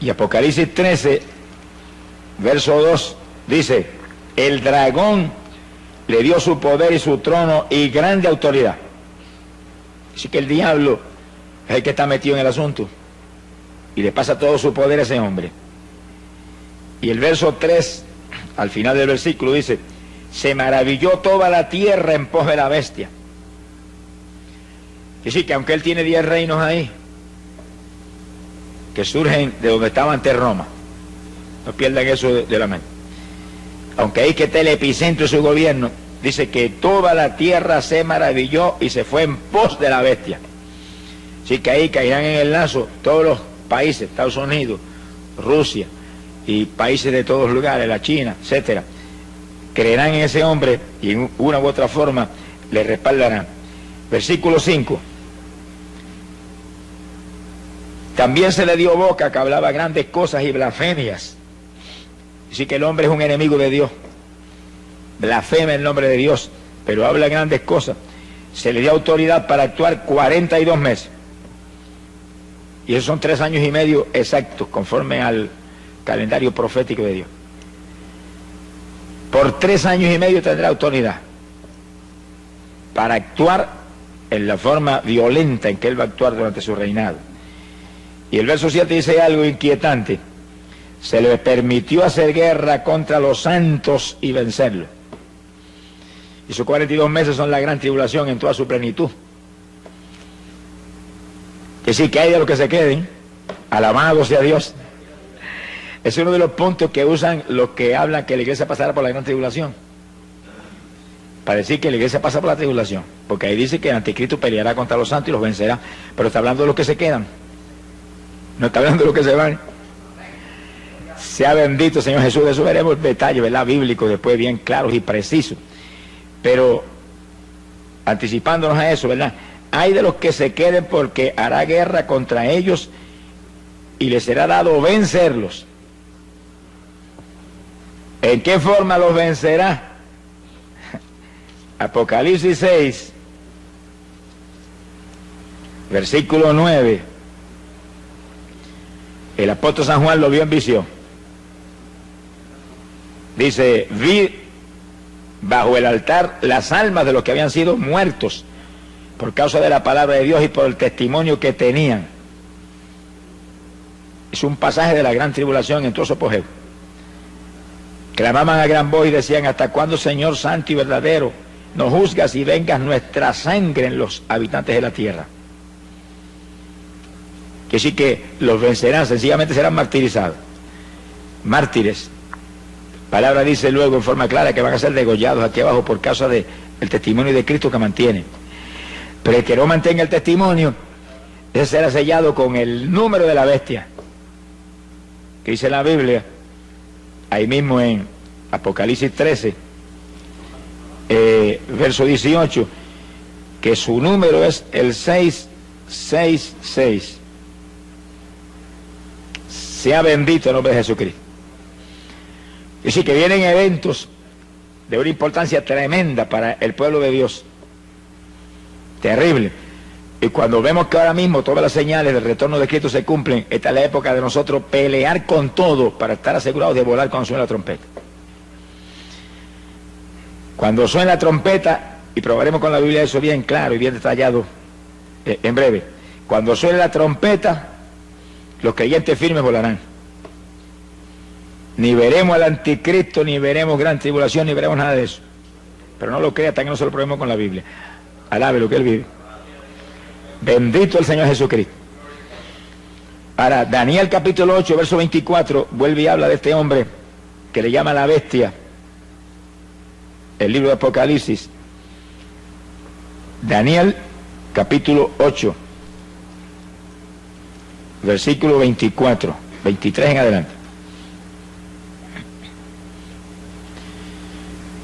Y Apocalipsis 13, verso 2, dice: el dragón le dio su poder y su trono y grande autoridad. Así que el diablo es el que está metido en el asunto y le pasa todo su poder a ese hombre. Y el verso 3, al final del versículo, dice: se maravilló toda la tierra en pos de la bestia. Es decir, que aunque él tiene 10 reinos ahí, que surgen de donde estaba antes Roma, no pierdan eso de la mente, aunque ahí que está el epicentro de su gobierno, dice que toda la tierra se maravilló y se fue en pos de la bestia. Así que ahí caerán en el lazo todos los países, Estados Unidos, Rusia y países de todos lugares, la China, etcétera. Creerán en ese hombre y en una u otra forma le respaldarán. Versículo 5. También se le dio boca que hablaba grandes cosas y blasfemias. Así que el hombre es un enemigo de Dios, blasfema el nombre de Dios, pero habla grandes cosas. Se le dio autoridad para actuar 42 meses. Y esos son 3 años y medio exactos, conforme al calendario profético de Dios. Por 3 años y medio tendrá autoridad para actuar en la forma violenta en que él va a actuar durante su reinado. Y el verso 7 dice algo inquietante: se le permitió hacer guerra contra los santos y vencerlos. Y sus 42 meses son la gran tribulación en toda su plenitud. Es decir, que hay de los que se queden, alabado sea Dios. Es uno de los puntos que usan los que hablan que la iglesia pasará por la gran tribulación, para decir que la iglesia pasa por la tribulación, porque ahí dice que el anticristo peleará contra los santos y los vencerá, pero está hablando de los que se quedan, no está hablando de los que se van. Sea bendito Señor Jesús. De eso veremos detalles, ¿verdad?, bíblicos después bien claros y precisos, pero anticipándonos a eso, ¿verdad? Hay de los que se queden, porque hará guerra contra ellos y les será dado vencerlos. ¿En qué forma los vencerá? Apocalipsis 6, versículo 9. El apóstol San Juan lo vio en visión. Dice: vi bajo el altar las almas de los que habían sido muertos por causa de la palabra de Dios y por el testimonio que tenían. Es un pasaje de la gran tribulación en todo su apogeo. Clamaban a gran voz y decían: ¿hasta cuándo, Señor santo y verdadero, nos juzgas y vengas nuestra sangre en los habitantes de la tierra? Que sí, que los vencerán, sencillamente serán martirizados, mártires. Palabra dice luego en forma clara que van a ser degollados aquí abajo por causa del testimonio de Cristo que mantienen. Pero el que no mantenga el testimonio, ese será sellado con el número de la bestia, que dice la Biblia ahí mismo en Apocalipsis 13, verso 18, que su número es el 666. Sea bendito el nombre de Jesucristo. Y sí, que vienen eventos de una importancia tremenda para el pueblo de Dios, terrible. Y cuando vemos que ahora mismo todas las señales del retorno de Cristo se cumplen, esta es la época de nosotros pelear con todo para estar asegurados de volar cuando suene la trompeta. Cuando suene la trompeta, y probaremos con la Biblia eso bien claro y bien detallado en breve, cuando suene la trompeta, los creyentes firmes volarán. Ni veremos al anticristo, ni veremos gran tribulación, ni veremos nada de eso. Pero no lo crea hasta que no se lo probemos con la Biblia. Alabe lo que él vive. Bendito el Señor Jesucristo. Ahora, Daniel capítulo 8, verso 24, vuelve y habla de este hombre que le llama la bestia. El libro de Apocalipsis. Daniel capítulo 8, versículo 24, 23 en adelante.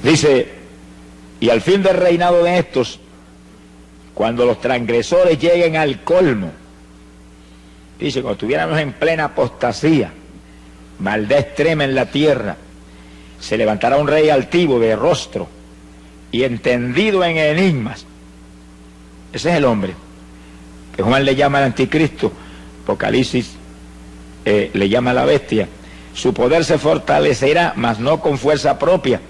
Dice: y al fin del reinado de estos, cuando los transgresores lleguen al colmo, dice, cuando estuviéramos en plena apostasía, maldad extrema en la tierra, se levantará un rey altivo de rostro y entendido en enigmas. Ese es el hombre que Juan le llama el anticristo, Apocalipsis le llama la bestia. Su poder se fortalecerá, mas no con fuerza propia.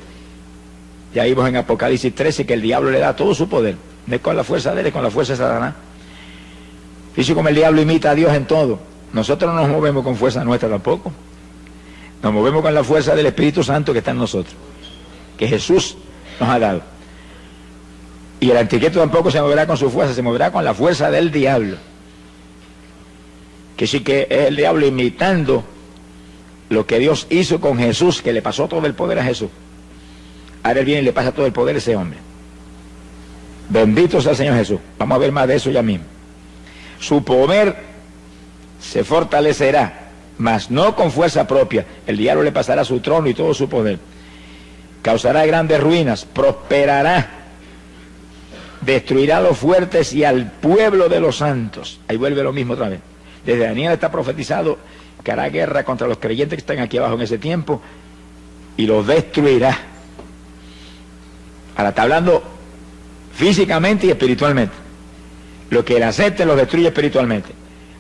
Ya vimos en Apocalipsis 13 que el diablo le da todo su poder. No es con la fuerza de él, es con la fuerza de Satanás. Fíjese como el diablo imita a Dios en todo. Nosotros no nos movemos con fuerza nuestra tampoco. Nos movemos con la fuerza del Espíritu Santo que está en nosotros, que Jesús nos ha dado. Y el anticristo tampoco se moverá con su fuerza, se moverá con la fuerza del diablo. Que sí que es el diablo imitando lo que Dios hizo con Jesús, que le pasó todo el poder a Jesús. Ahora él viene y le pasa todo el poder a ese hombre. Bendito sea el Señor Jesús. Vamos a ver más de eso ya mismo. Su poder se fortalecerá, mas no con fuerza propia. El diablo le pasará su trono y todo su poder. Causará grandes ruinas, prosperará, destruirá a los fuertes y al pueblo de los santos. Ahí vuelve lo mismo otra vez. Desde Daniel está profetizado que hará guerra contra los creyentes que están aquí abajo en ese tiempo y los destruirá. Ahora está hablando físicamente y espiritualmente. Los que le acepten los destruye espiritualmente.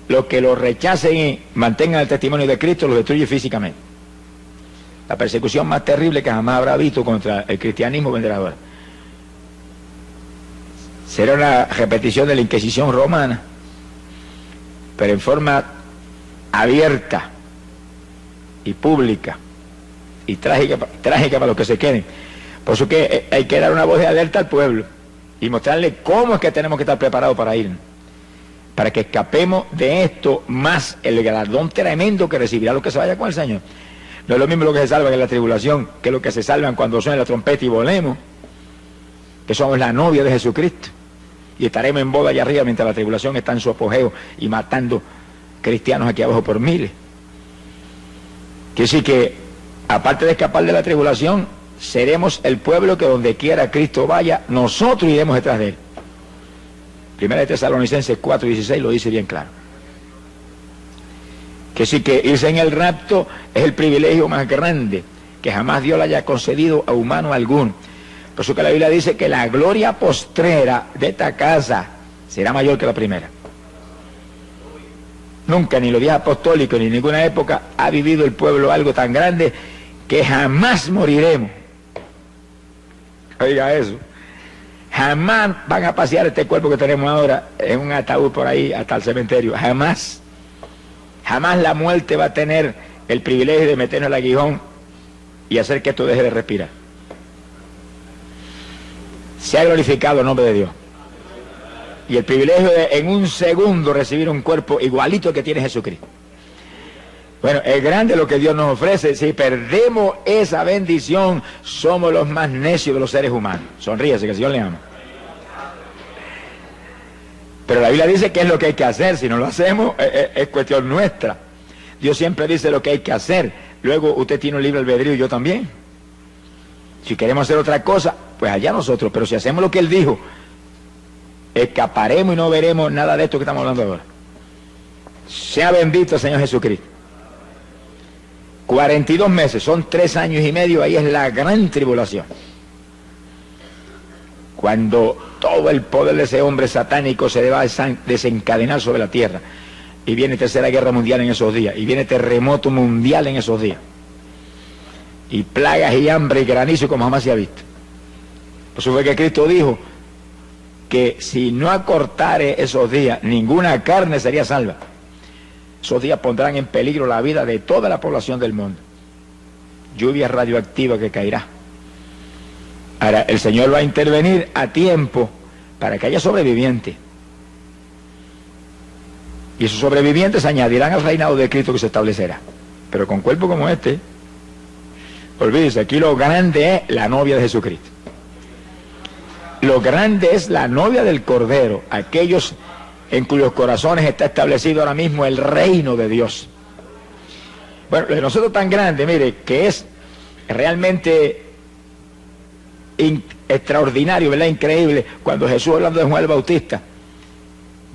Los que lo rechacen y mantengan el testimonio de Cristo los destruye físicamente. La persecución más terrible que jamás habrá visto contra el cristianismo vendrá ahora. Será una repetición de la Inquisición romana, pero en forma abierta y pública y trágica para los que se queden. Por eso que hay que dar una voz de alerta al pueblo y mostrarle cómo es que tenemos que estar preparados para ir, para que escapemos de esto, más el galardón tremendo que recibirá los que se vayan con el Señor. No es lo mismo lo que se salvan en la tribulación que lo que se salvan cuando suene la trompeta y volemos, que somos la novia de Jesucristo y estaremos en boda allá arriba mientras la tribulación está en su apogeo y matando cristianos aquí abajo por miles. Quiere decir que aparte de escapar de la tribulación, seremos el pueblo que donde quiera Cristo vaya, nosotros iremos detrás de él. Primera de Tesalonicenses 4:16 lo dice bien claro. Que sí, que irse en el rapto es el privilegio más grande que jamás Dios le haya concedido a humano alguno. Por eso que la Biblia dice que la gloria postrera de esta casa será mayor que la primera. Nunca, ni los días apostólicos, ni en ninguna época ha vivido el pueblo algo tan grande que jamás moriremos. Oiga eso. Jamás van a pasear este cuerpo que tenemos ahora en un ataúd por ahí hasta el cementerio. Jamás. Jamás la muerte va a tener el privilegio de meternos el aguijón y hacer que esto deje de respirar. Se ha glorificado el nombre de Dios. Y el privilegio de en un segundo recibir un cuerpo igualito al que tiene Jesucristo. Bueno, es grande lo que Dios nos ofrece. Si perdemos esa bendición, somos los más necios de los seres humanos. Sonríese, que el Señor le ama. Pero la Biblia dice que es lo que hay que hacer. Si no lo hacemos, es cuestión nuestra. Dios siempre dice lo que hay que hacer. Luego usted tiene un libre albedrío y yo también. Si queremos hacer otra cosa, pues allá nosotros. Pero si hacemos lo que Él dijo, escaparemos y no veremos nada de esto que estamos hablando ahora. Sea bendito el Señor Jesucristo. 42 meses, son 3 años y medio, ahí es la gran tribulación. Cuando todo el poder de ese hombre satánico se va a desencadenar sobre la tierra. Y viene tercera guerra mundial en esos días. Y viene terremoto mundial en esos días. Y plagas y hambre y granizo como jamás se ha visto. Por eso fue que Cristo dijo que si no acortare esos días, ninguna carne sería salva. Esos días pondrán en peligro la vida de toda la población del mundo. Lluvia radioactiva que caerá. Ahora, el Señor va a intervenir a tiempo para que haya sobrevivientes. Y esos sobrevivientes se añadirán al reinado de Cristo que se establecerá. Pero con cuerpo como este, olvídese, aquí lo grande es la novia de Jesucristo. Lo grande es la novia del Cordero, aquellos en cuyos corazones está establecido ahora mismo el reino de Dios. Bueno, lo de nosotros tan grande, mire, que es realmente extraordinario, ¿verdad? Increíble. Cuando Jesús, hablando de Juan el Bautista,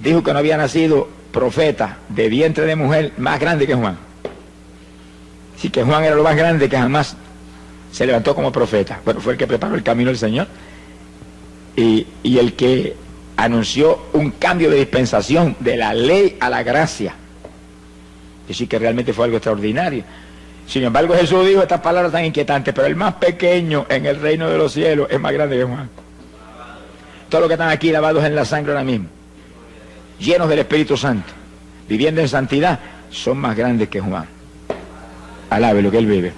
dijo que no había nacido profeta de vientre de mujer más grande que Juan. Sí, que Juan era lo más grande que jamás se levantó como profeta. Bueno, fue el que preparó el camino del Señor y el que anunció un cambio de dispensación de la ley a la gracia. decir que realmente fue algo extraordinario. Sin embargo, Jesús dijo estas palabras tan inquietantes: pero el más pequeño en el reino de los cielos es más grande que Juan. Todos los que están aquí lavados en la sangre ahora mismo, llenos del Espíritu Santo, viviendo en santidad, son más grandes que Juan. Alabe lo que él vive.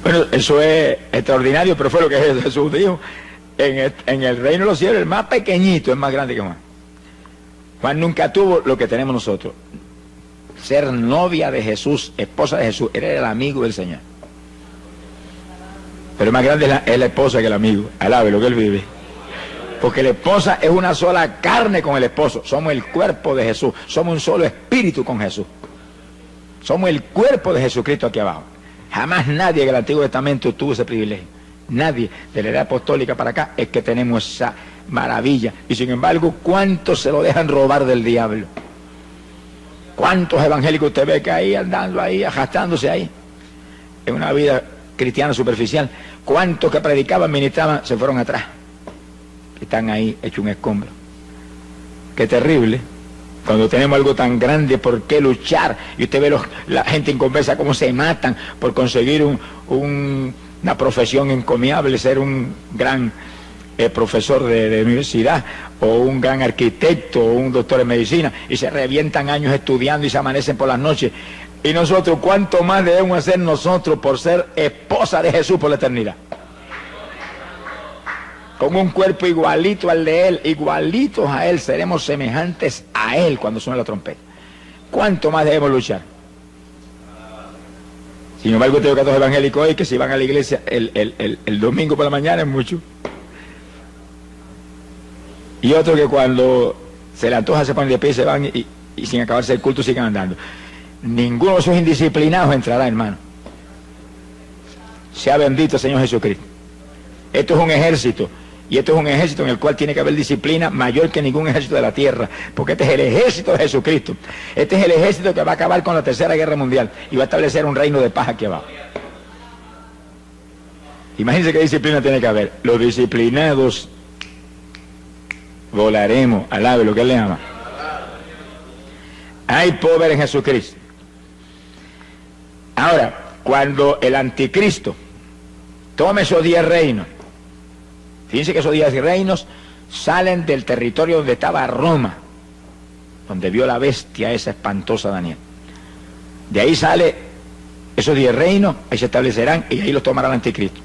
Bueno, eso es extraordinario, pero fue lo que Jesús dijo. En el reino de los cielos, el más pequeñito es más grande que Juan. Juan nunca tuvo lo que tenemos nosotros: ser novia de Jesús, esposa de Jesús. Era el amigo del Señor. Pero más grande es la esposa que el amigo. Alabe lo que él vive. Porque la esposa es una sola carne con el esposo. Somos el cuerpo de Jesús. Somos un solo espíritu con Jesús. Somos el cuerpo de Jesucristo aquí abajo. Jamás nadie en el Antiguo Testamento tuvo ese privilegio. Nadie de la edad apostólica para acá es que tenemos esa maravilla. Y sin embargo, ¿cuántos se lo dejan robar del diablo? ¿Cuántos evangélicos usted ve que ahí andando ahí, arrastrándose ahí? En una vida cristiana superficial. ¿Cuántos que predicaban, ministraban, se fueron atrás? Están ahí hechos un escombro. Qué terrible. Cuando tenemos algo tan grande, ¿por qué luchar? Y usted ve la gente inconversa cómo se matan por conseguir una profesión encomiable, ser un gran profesor de universidad, o un gran arquitecto, o un doctor en medicina, y se revientan años estudiando y se amanecen por las noches. Y nosotros, ¿cuánto más debemos hacer nosotros por ser esposa de Jesús por la eternidad? Con un cuerpo igualito al de Él, igualitos a Él, seremos semejantes a Él cuando suene la trompeta. ¿Cuánto más debemos luchar? Sin embargo, tengo que dos evangélicos hoy que si van a la iglesia el domingo por la mañana es mucho. Y otros que cuando se le antoja se ponen de pie y se van y sin acabarse el culto siguen andando. Ninguno de esos indisciplinados entrará, hermano. Sea bendito el Señor Jesucristo. Esto es un ejército. Y esto es un ejército en el cual tiene que haber disciplina mayor que ningún ejército de la tierra. Porque este es el ejército de Jesucristo. Este es el ejército que va a acabar con la Tercera Guerra Mundial y va a establecer un reino de paz aquí abajo. Imagínense qué disciplina tiene que haber. Los disciplinados volaremos. Alabe lo que Él le ama. Hay poder en Jesucristo. Ahora, cuando el anticristo tome esos 10 reinos, fíjense que esos 10 reinos salen del territorio donde estaba Roma, donde vio la bestia esa espantosa Daniel. De ahí sale esos 10 reinos, ahí se establecerán y ahí los tomará el anticristo.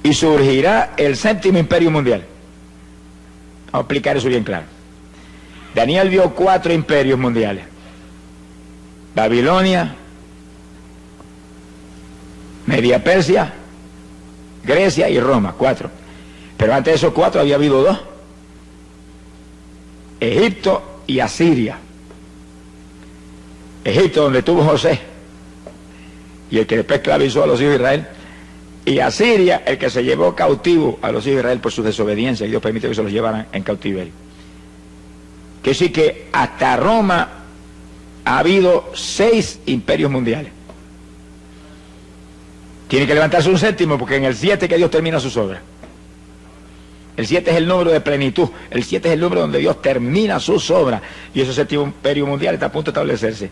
Y surgirá el 7º imperio mundial. Vamos a explicar eso bien claro. Daniel vio 4 imperios mundiales: Babilonia, Media Persia, Grecia y Roma. 4. Pero antes de esos 4 había habido 2: Egipto y Asiria. Egipto, donde estuvo José y el que después esclavizó a los hijos de Israel, y Asiria, el que se llevó cautivo a los hijos de Israel por su desobediencia, y Dios permitió que se los llevaran en cautiverio. Que sí que hasta Roma ha habido 6 imperios mundiales. Tiene que levantarse un 7º, porque en el 7 que Dios termina sus obras. El 7 es el número de plenitud. El 7 es el número donde Dios termina sus obras. Y ese 7º imperio mundial está a punto de establecerse.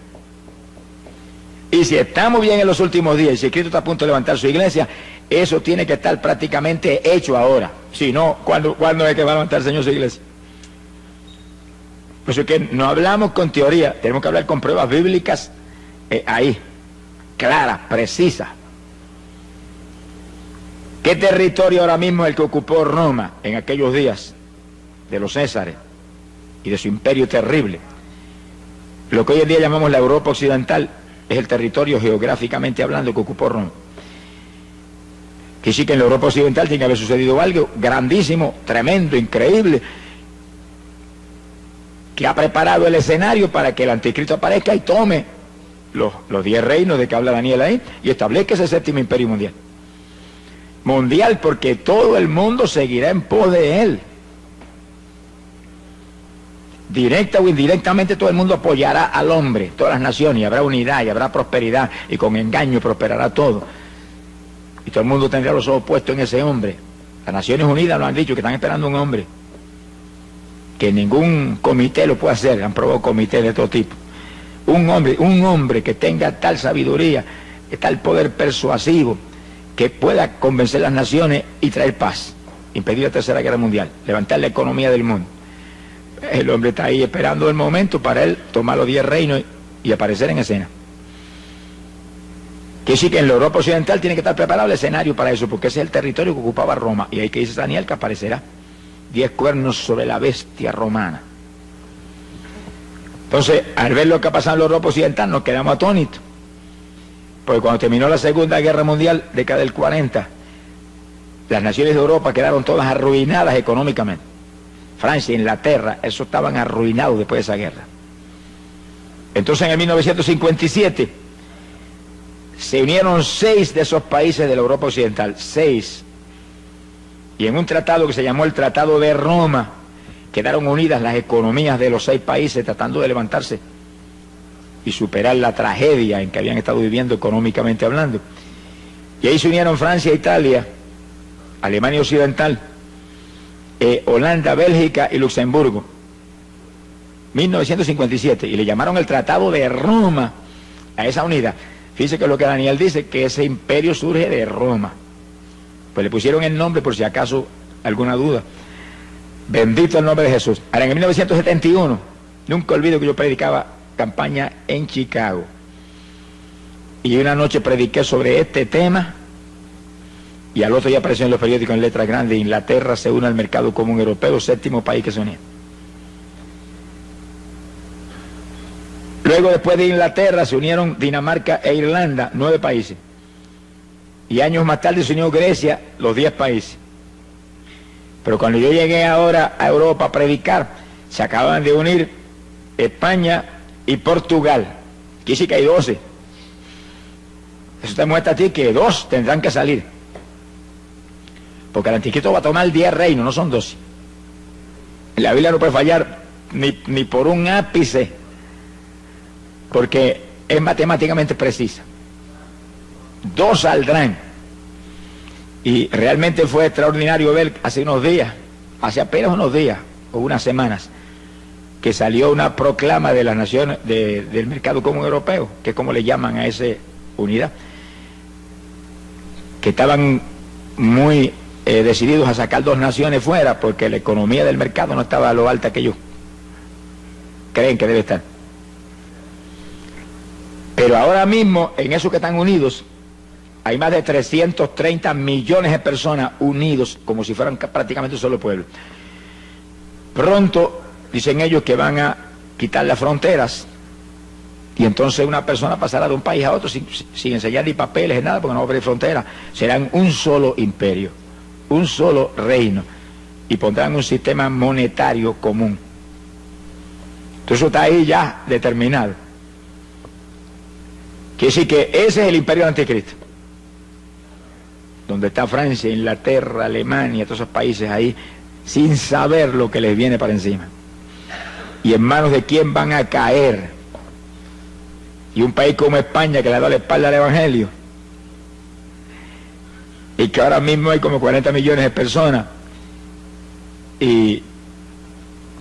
Y si estamos bien en los últimos días, y si Cristo está a punto de levantar su iglesia, eso tiene que estar prácticamente hecho ahora. Si no, ¿cuándo es que va a levantar el Señor su iglesia? Por eso es que no hablamos con teoría, tenemos que hablar con pruebas bíblicas ahí, claras, precisas. ¿Qué territorio ahora mismo es el que ocupó Roma en aquellos días de los Césares y de su imperio terrible? Lo que hoy en día llamamos la Europa occidental es el territorio geográficamente hablando que ocupó Roma. Que sí que en la Europa occidental tiene que haber sucedido algo grandísimo, tremendo, increíble, que ha preparado el escenario para que el anticristo aparezca y tome los 10 reinos de que habla Daniel ahí y establezca ese 7º imperio mundial. Mundial, porque todo el mundo seguirá en pos de él. Directa o indirectamente todo el mundo apoyará al hombre, todas las naciones, y habrá unidad y habrá prosperidad, y con engaño prosperará todo. Y todo el mundo tendrá los ojos puestos en ese hombre. Las Naciones Unidas lo han dicho, que están esperando un hombre que ningún comité lo puede hacer, han probado comités de todo tipo. Un hombre que tenga tal sabiduría, tal poder persuasivo, que pueda convencer a las naciones y traer paz, impedir la Tercera Guerra Mundial, levantar la economía del mundo. El hombre está ahí esperando el momento para él tomar los 10 reinos y aparecer en escena. Que sí, que en la Europa Occidental tiene que estar preparado el escenario para eso, porque ese es el territorio que ocupaba Roma, y ahí que dice Daniel que aparecerá 10 cuernos sobre la bestia romana. Entonces, al ver lo que ha pasado en la Europa Occidental, nos quedamos atónitos, porque cuando terminó la Segunda Guerra Mundial, década del 40, las naciones de Europa quedaron todas arruinadas económicamente. Francia, Inglaterra, eso estaban arruinados después de esa guerra. Entonces, en el 1957, se unieron 6 de esos países de la Europa Occidental, 6. Y en un tratado que se llamó el Tratado de Roma, quedaron unidas las economías de los 6 países tratando de levantarse y superar la tragedia en que habían estado viviendo económicamente hablando. Y ahí se unieron Francia, Italia, Alemania Occidental, Holanda, Bélgica y Luxemburgo. 1957, y le llamaron el Tratado de Roma a esa unidad. Fíjese que lo que Daniel dice, que ese imperio surge de Roma. Pues le pusieron el nombre por si acaso alguna duda. Bendito el nombre de Jesús. Ahora, en 1971, nunca olvido que yo predicaba campaña en Chicago. Y una noche prediqué sobre este tema, y al otro día apareció en los periódicos en letras grandes: Inglaterra se une al mercado común europeo, 7º país que se unía. Luego, después de Inglaterra, se unieron Dinamarca e Irlanda, 9 países. Y años más tarde se unió Grecia, los 10 países. Pero cuando yo llegué ahora a Europa a predicar, se acaban de unir España y Portugal. Aquí sí que hay 12. Eso te muestra a ti que 2 tendrán que salir. Porque el anticristo va a tomar 10 reinos, no son 12. La Biblia no puede fallar ni por un ápice, porque es matemáticamente precisa. 2 saldrán. Y realmente fue extraordinario ver hace apenas unos días o unas semanas, que salió una proclama de las naciones del mercado común europeo, que es como le llaman a esa unidad, que estaban muy decididos a sacar 2 naciones fuera, porque la economía del mercado no estaba a lo alta que ellos creen que debe estar. Pero ahora mismo, en esos que están unidos, hay más de 330 millones de personas unidos, como si fueran prácticamente un solo pueblo. Pronto, dicen ellos, que van a quitar las fronteras, y entonces una persona pasará de un país a otro sin enseñar ni papeles ni nada, porque no va a haber frontera. Serán un solo imperio, un solo reino, y pondrán un sistema monetario común. Entonces eso está ahí ya determinado. Quiere decir que ese es el imperio del anticristo, donde está Francia, Inglaterra, Alemania, todos esos países ahí, sin saber lo que les viene para encima. ¿Y en manos de quién van a caer? Y un país como España, que le da la espalda al Evangelio, y que ahora mismo hay como 40 millones de personas, y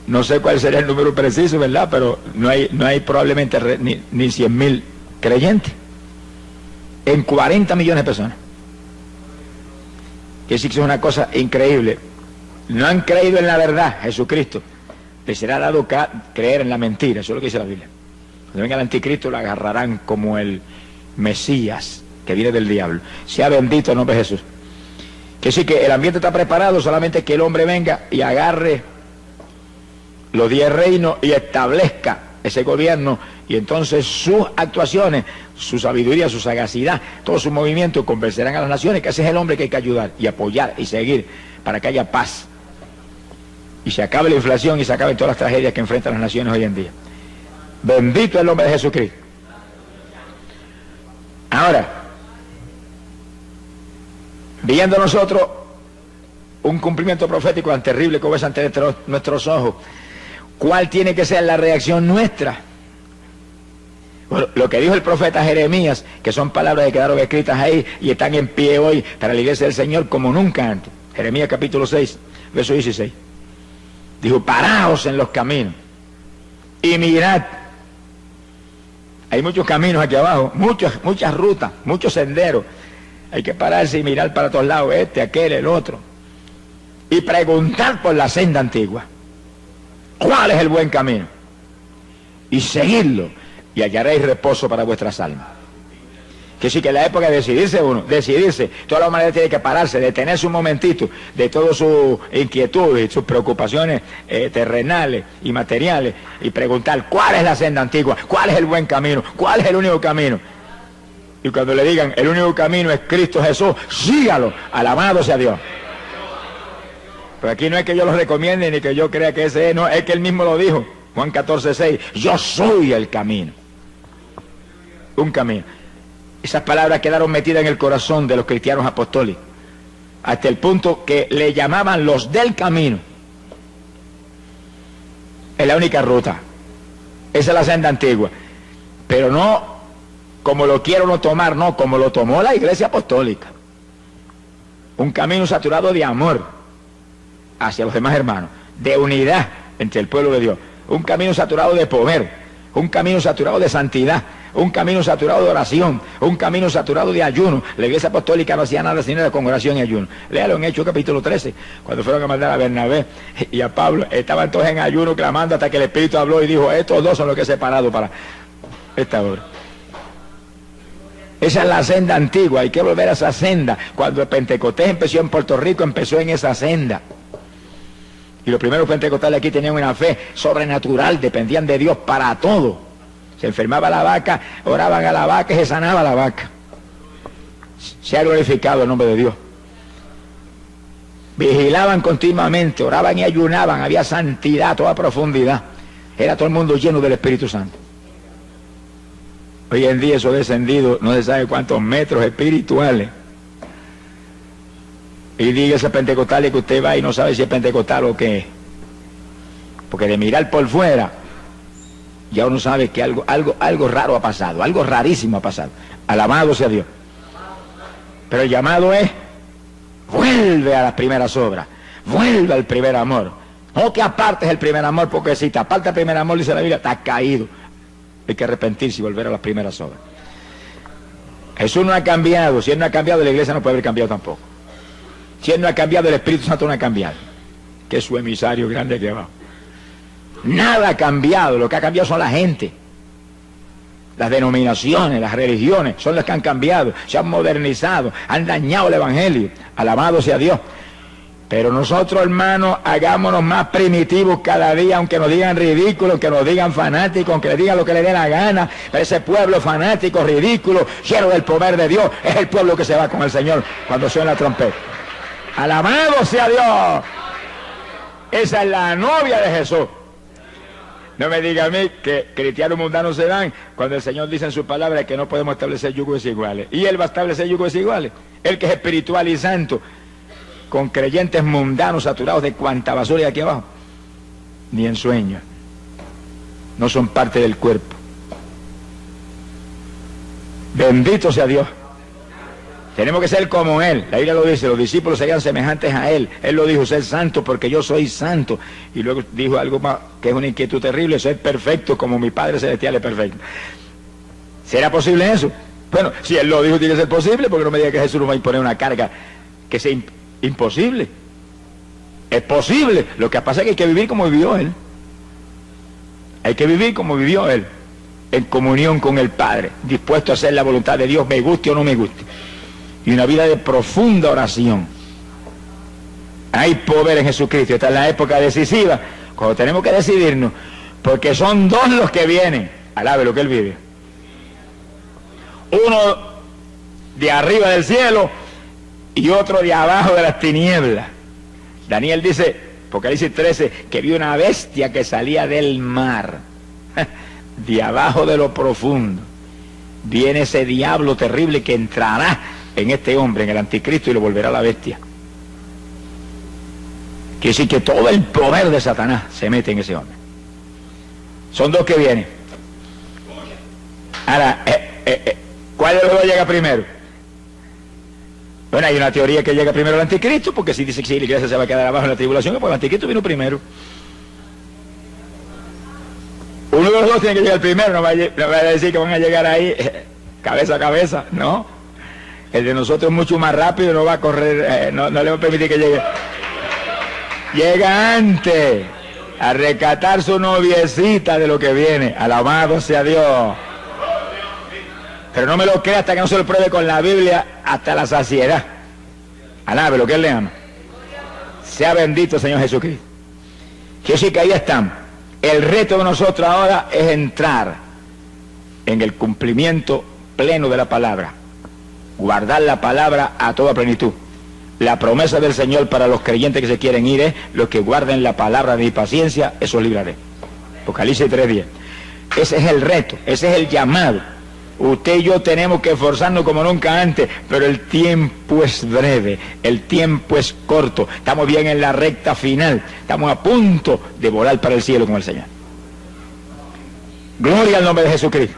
no sé cuál sería el número preciso, ¿verdad? Pero no hay probablemente ni 100.000 creyentes en 40 millones de personas. Que sí que es una cosa increíble. No han creído en la verdad, Jesucristo. Les será dado creer en la mentira. Eso es lo que dice la Biblia. Cuando venga el anticristo, lo agarrarán como el Mesías que viene del diablo. Sea bendito el nombre de Jesús. Que sí que el ambiente está preparado, solamente que el hombre venga y agarre los 10 reinos y establezca ese gobierno, y entonces sus actuaciones, su sabiduría, su sagacidad, todos sus movimientos convencerán a las naciones que ese es el hombre que hay que ayudar y apoyar y seguir para que haya paz y se acabe la inflación y se acaben todas las tragedias que enfrentan las naciones hoy en día. Bendito el nombre de Jesucristo. Ahora, viendo nosotros un cumplimiento profético tan terrible como es ante nuestros ojos, ¿cuál tiene que ser la reacción nuestra? Bueno, lo que dijo el profeta Jeremías, que son palabras que quedaron escritas ahí y están en pie hoy para la iglesia del Señor como nunca antes. Jeremías capítulo 6, verso 16. Dijo, paraos en los caminos y mirad. Hay muchos caminos aquí abajo, muchas rutas, muchos senderos. Hay que pararse y mirar para todos lados, este, aquel, el otro. Y preguntar por la senda antigua. ¿Cuál es el buen camino? Y seguirlo, y hallaréis reposo para vuestras almas. Que sí, que en la época de decidirse, toda la humanidad tiene que pararse, detenerse un momentito de todas sus inquietudes, sus preocupaciones terrenales y materiales, y preguntar cuál es la senda antigua, cuál es el buen camino, cuál es el único camino. Y cuando le digan el único camino es Cristo Jesús, sígalo, alabado sea Dios. Pero aquí no es que yo lo recomiende ni que yo crea que ese es, no, es que él mismo lo dijo, Juan 14:6, yo soy el camino. Un camino. Esas palabras quedaron metidas en el corazón de los cristianos apostólicos, hasta el punto que le llamaban los del camino. Es la única ruta, esa es la senda antigua, pero no como lo quiero no tomar, no, como lo tomó la iglesia apostólica. Un camino saturado de amor hacia los demás hermanos, de unidad entre el pueblo de Dios, un camino saturado de poder, un camino saturado de santidad, un camino saturado de oración, un camino saturado de ayuno. La iglesia apostólica no hacía nada sino de congregación y ayuno. Léalo en Hechos capítulo 13, cuando fueron a mandar a Bernabé y a Pablo, estaban todos en ayuno clamando hasta que el Espíritu habló y dijo, estos dos son los que he separado para esta obra. Esa es la senda antigua, hay que volver a esa senda. Cuando el Pentecostés empezó en Puerto Rico, empezó en esa senda. Y los primeros pentecostales aquí tenían una fe sobrenatural, dependían de Dios para todo. Se enfermaba la vaca, oraban a la vaca y se sanaba la vaca. Se ha glorificado el nombre de Dios. Vigilaban continuamente, oraban y ayunaban, había santidad, toda profundidad. Era todo el mundo lleno del Espíritu Santo. Hoy en día eso ha descendido, no se sabe cuántos metros espirituales. Y diga ese pentecostal que usted va y no sabe si es pentecostal o qué. Porque de mirar por fuera, ya uno sabe que algo raro ha pasado, algo rarísimo ha pasado. Alabado sea Dios. Pero el llamado es, vuelve a las primeras obras, vuelve al primer amor. No que apartes el primer amor, porque si te aparta el primer amor, dice la Biblia, estás caído. Hay que arrepentirse y volver a las primeras obras. Jesús no ha cambiado, si él no ha cambiado, la iglesia no puede haber cambiado tampoco. Si él no ha cambiado, el Espíritu Santo no ha cambiado, que es su emisario grande aquí abajo. Nada ha cambiado, lo que ha cambiado son la gente. Las denominaciones, las religiones, son las que han cambiado, se han modernizado, han dañado el Evangelio. Alabado sea Dios. Pero nosotros, hermanos, hagámonos más primitivos cada día, aunque nos digan ridículos, aunque nos digan fanáticos, aunque les digan lo que les dé la gana. Pero ese pueblo fanático, ridículo, lleno del poder de Dios, es el pueblo que se va con el Señor cuando suena la trompeta. Alabado sea Dios. Esa es la novia de Jesús. No me diga a mí que cristianos mundanos se van cuando el Señor dice en su palabra que no podemos establecer yugos desiguales. Y Él va a establecer yugos desiguales. Él que es espiritual y santo, con creyentes mundanos saturados de cuanta basura hay aquí abajo. Ni en sueños. No son parte del cuerpo. Bendito sea Dios. Tenemos que ser como Él. La Biblia lo dice, los discípulos serían semejantes a Él. Él lo dijo, ser santo porque yo soy santo. Y luego dijo algo más, que es una inquietud terrible, ser perfecto como mi Padre Celestial es perfecto. ¿Será posible eso? Bueno, si Él lo dijo, tiene que ser posible, porque no me diga que Jesús nos va a imponer una carga que sea imposible. Es posible. Lo que pasa es que hay que vivir como vivió Él. Hay que vivir como vivió Él, en comunión con el Padre, dispuesto a hacer la voluntad de Dios, me guste o no me guste. Y una vida de profunda oración. Hay poder en Jesucristo. Esta es la época decisiva, cuando tenemos que decidirnos, porque son dos los que vienen. Alabe lo que Él vive. Uno de arriba del cielo y otro de abajo de las tinieblas. Daniel dice, Apocalipsis 13, que vio una bestia que salía del mar, de abajo de lo profundo. Viene ese diablo terrible que entrará en este hombre, en el anticristo, y lo volverá a la bestia. Quiere decir que todo el poder de Satanás se mete en ese hombre. Son dos que vienen. Ahora, ¿cuál de los dos llega primero? Bueno, hay una teoría que llega primero el anticristo, porque si dice que si la iglesia se va a quedar abajo en la tribulación, pues el anticristo vino primero. los dos tienen que llegar primero, no vaya a decir que van a llegar ahí cabeza a cabeza, no. El de nosotros es mucho más rápido, no va a correr, no le va a permitir que llegue. Llega antes a rescatar su noviecita de lo que viene. Alabado sea Dios. Pero no me lo crea hasta que no se lo pruebe con la Biblia hasta la saciedad. Alabe lo que Él le ama. Sea bendito el Señor Jesucristo. Quiero decir que ahí están. El reto de nosotros ahora es entrar en el cumplimiento pleno de la palabra. Guardar la palabra a toda plenitud. La promesa del Señor para los creyentes que se quieren ir es: los que guarden la palabra de mi paciencia, esos libraré. Apocalipsis 3:10. Ese es el reto, ese es el llamado. Usted y yo tenemos que esforzarnos como nunca antes, pero el tiempo es breve, el tiempo es corto. Estamos bien en la recta final, estamos a punto de volar para el cielo con el Señor. Gloria al nombre de Jesucristo.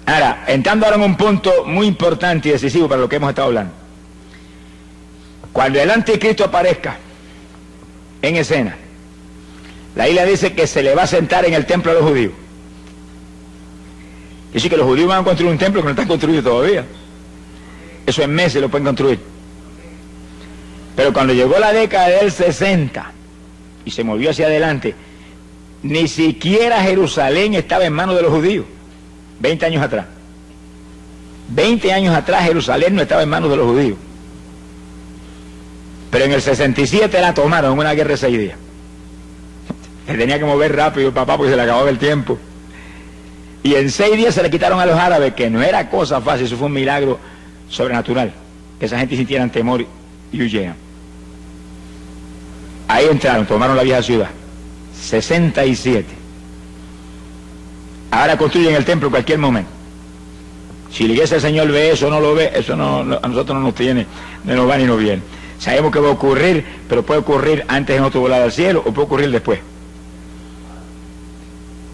Ahora, entrando ahora en un punto muy importante y decisivo para lo que hemos estado hablando. Cuando el anticristo aparezca en escena, la Biblia dice que se le va a sentar en el templo a los judíos. Es decir, que los judíos van a construir un templo que no está construido todavía. Eso en meses lo pueden construir. Pero cuando llegó la década del 60 y se movió hacia adelante, ni siquiera Jerusalén estaba en manos de los judíos. 20 años atrás. 20 años atrás Jerusalén no estaba en manos de los judíos. Pero en el 67 la tomaron en una guerra de 6 días. Se tenía que mover rápido el papá porque se le acababa el tiempo. Y en 6 días se le quitaron a los árabes, que no era cosa fácil, eso fue un milagro sobrenatural. Que esa gente sintieran temor y huyeran. Ahí entraron, tomaron la vieja ciudad. 67. Ahora construyen el templo en cualquier momento. Si la iglesia del Señor ve eso o no lo ve, eso no, a nosotros no nos tiene, no nos va ni nos viene. Sabemos que va a ocurrir, pero puede ocurrir antes de nosotros volar al cielo o puede ocurrir después.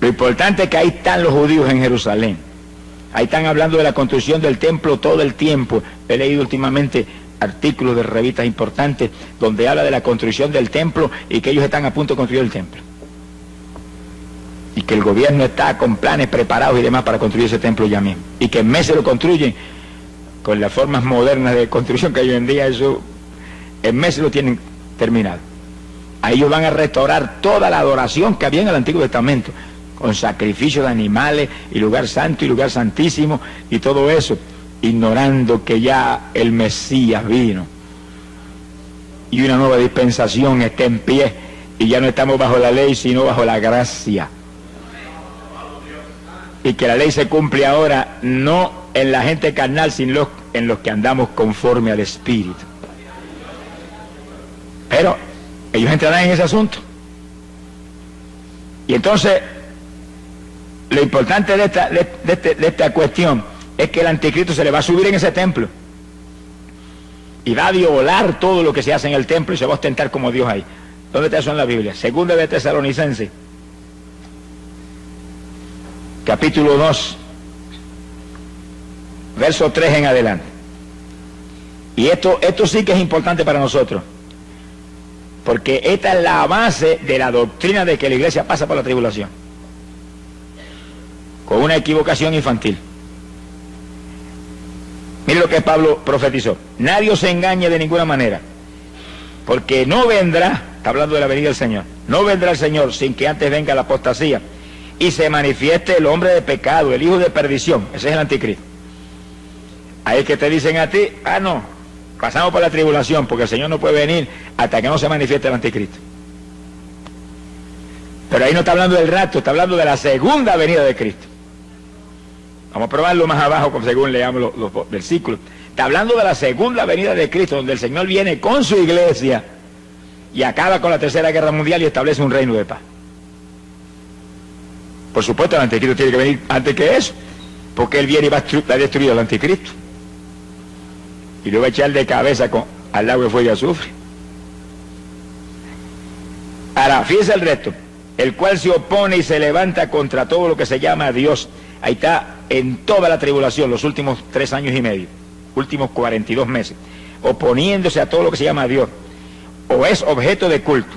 Lo importante es que ahí están los judíos en Jerusalén. Ahí están hablando de la construcción del templo todo el tiempo. He leído últimamente artículos de revistas importantes donde habla de la construcción del templo y que ellos están a punto de construir el templo. Y que el gobierno está con planes preparados y demás para construir ese templo ya mismo. Y que en meses lo construyen con las formas modernas de construcción que hay hoy en día, eso en meses lo tienen terminado. Ahí ellos van a restaurar toda la adoración que había en el Antiguo Testamento, con sacrificio de animales y lugar santo y lugar santísimo y todo eso, ignorando que ya el Mesías vino y una nueva dispensación está en pie y ya no estamos bajo la ley sino bajo la gracia. Y que la ley se cumple ahora no en la gente carnal, sino en los que andamos conforme al Espíritu. Pero ellos entrarán en ese asunto. Y entonces, lo importante de esta cuestión es que el anticristo se le va a subir en ese templo. Y va a violar todo lo que se hace en el templo y se va a ostentar como Dios ahí. ¿Dónde está eso en la Biblia? Segunda de Tesalonicenses, capítulo 2, verso 3 en adelante. Y esto sí que es importante para nosotros, porque esta es la base de la doctrina de que la iglesia pasa por la tribulación, con una equivocación infantil. Mire lo que Pablo profetizó: nadie os engañe de ninguna manera, porque no vendrá, está hablando de la venida del Señor, no vendrá el Señor sin que antes venga la apostasía y se manifieste el hombre de pecado, el hijo de perdición. Ese es el anticristo. Ahí es que te dicen a ti: ah, no, pasamos por la tribulación porque el Señor no puede venir hasta que no se manifieste el anticristo. Pero ahí no está hablando del rapto, está hablando de la segunda venida de Cristo. Vamos a probarlo más abajo según leamos los versículos. Está hablando de la segunda venida de Cristo, donde el Señor viene con su iglesia y acaba con la tercera guerra mundial y establece un reino de paz. Por supuesto, el anticristo tiene que venir antes que eso, porque él viene y va a destruir al anticristo y lo va a echar de cabeza al lago de fuego y azufre. Ahora, fíjese el resto: el cual se opone y se levanta contra todo lo que se llama Dios. Ahí está en toda la tribulación, los últimos 3 años y medio, últimos 42 meses, oponiéndose a todo lo que se llama Dios, o es objeto de culto,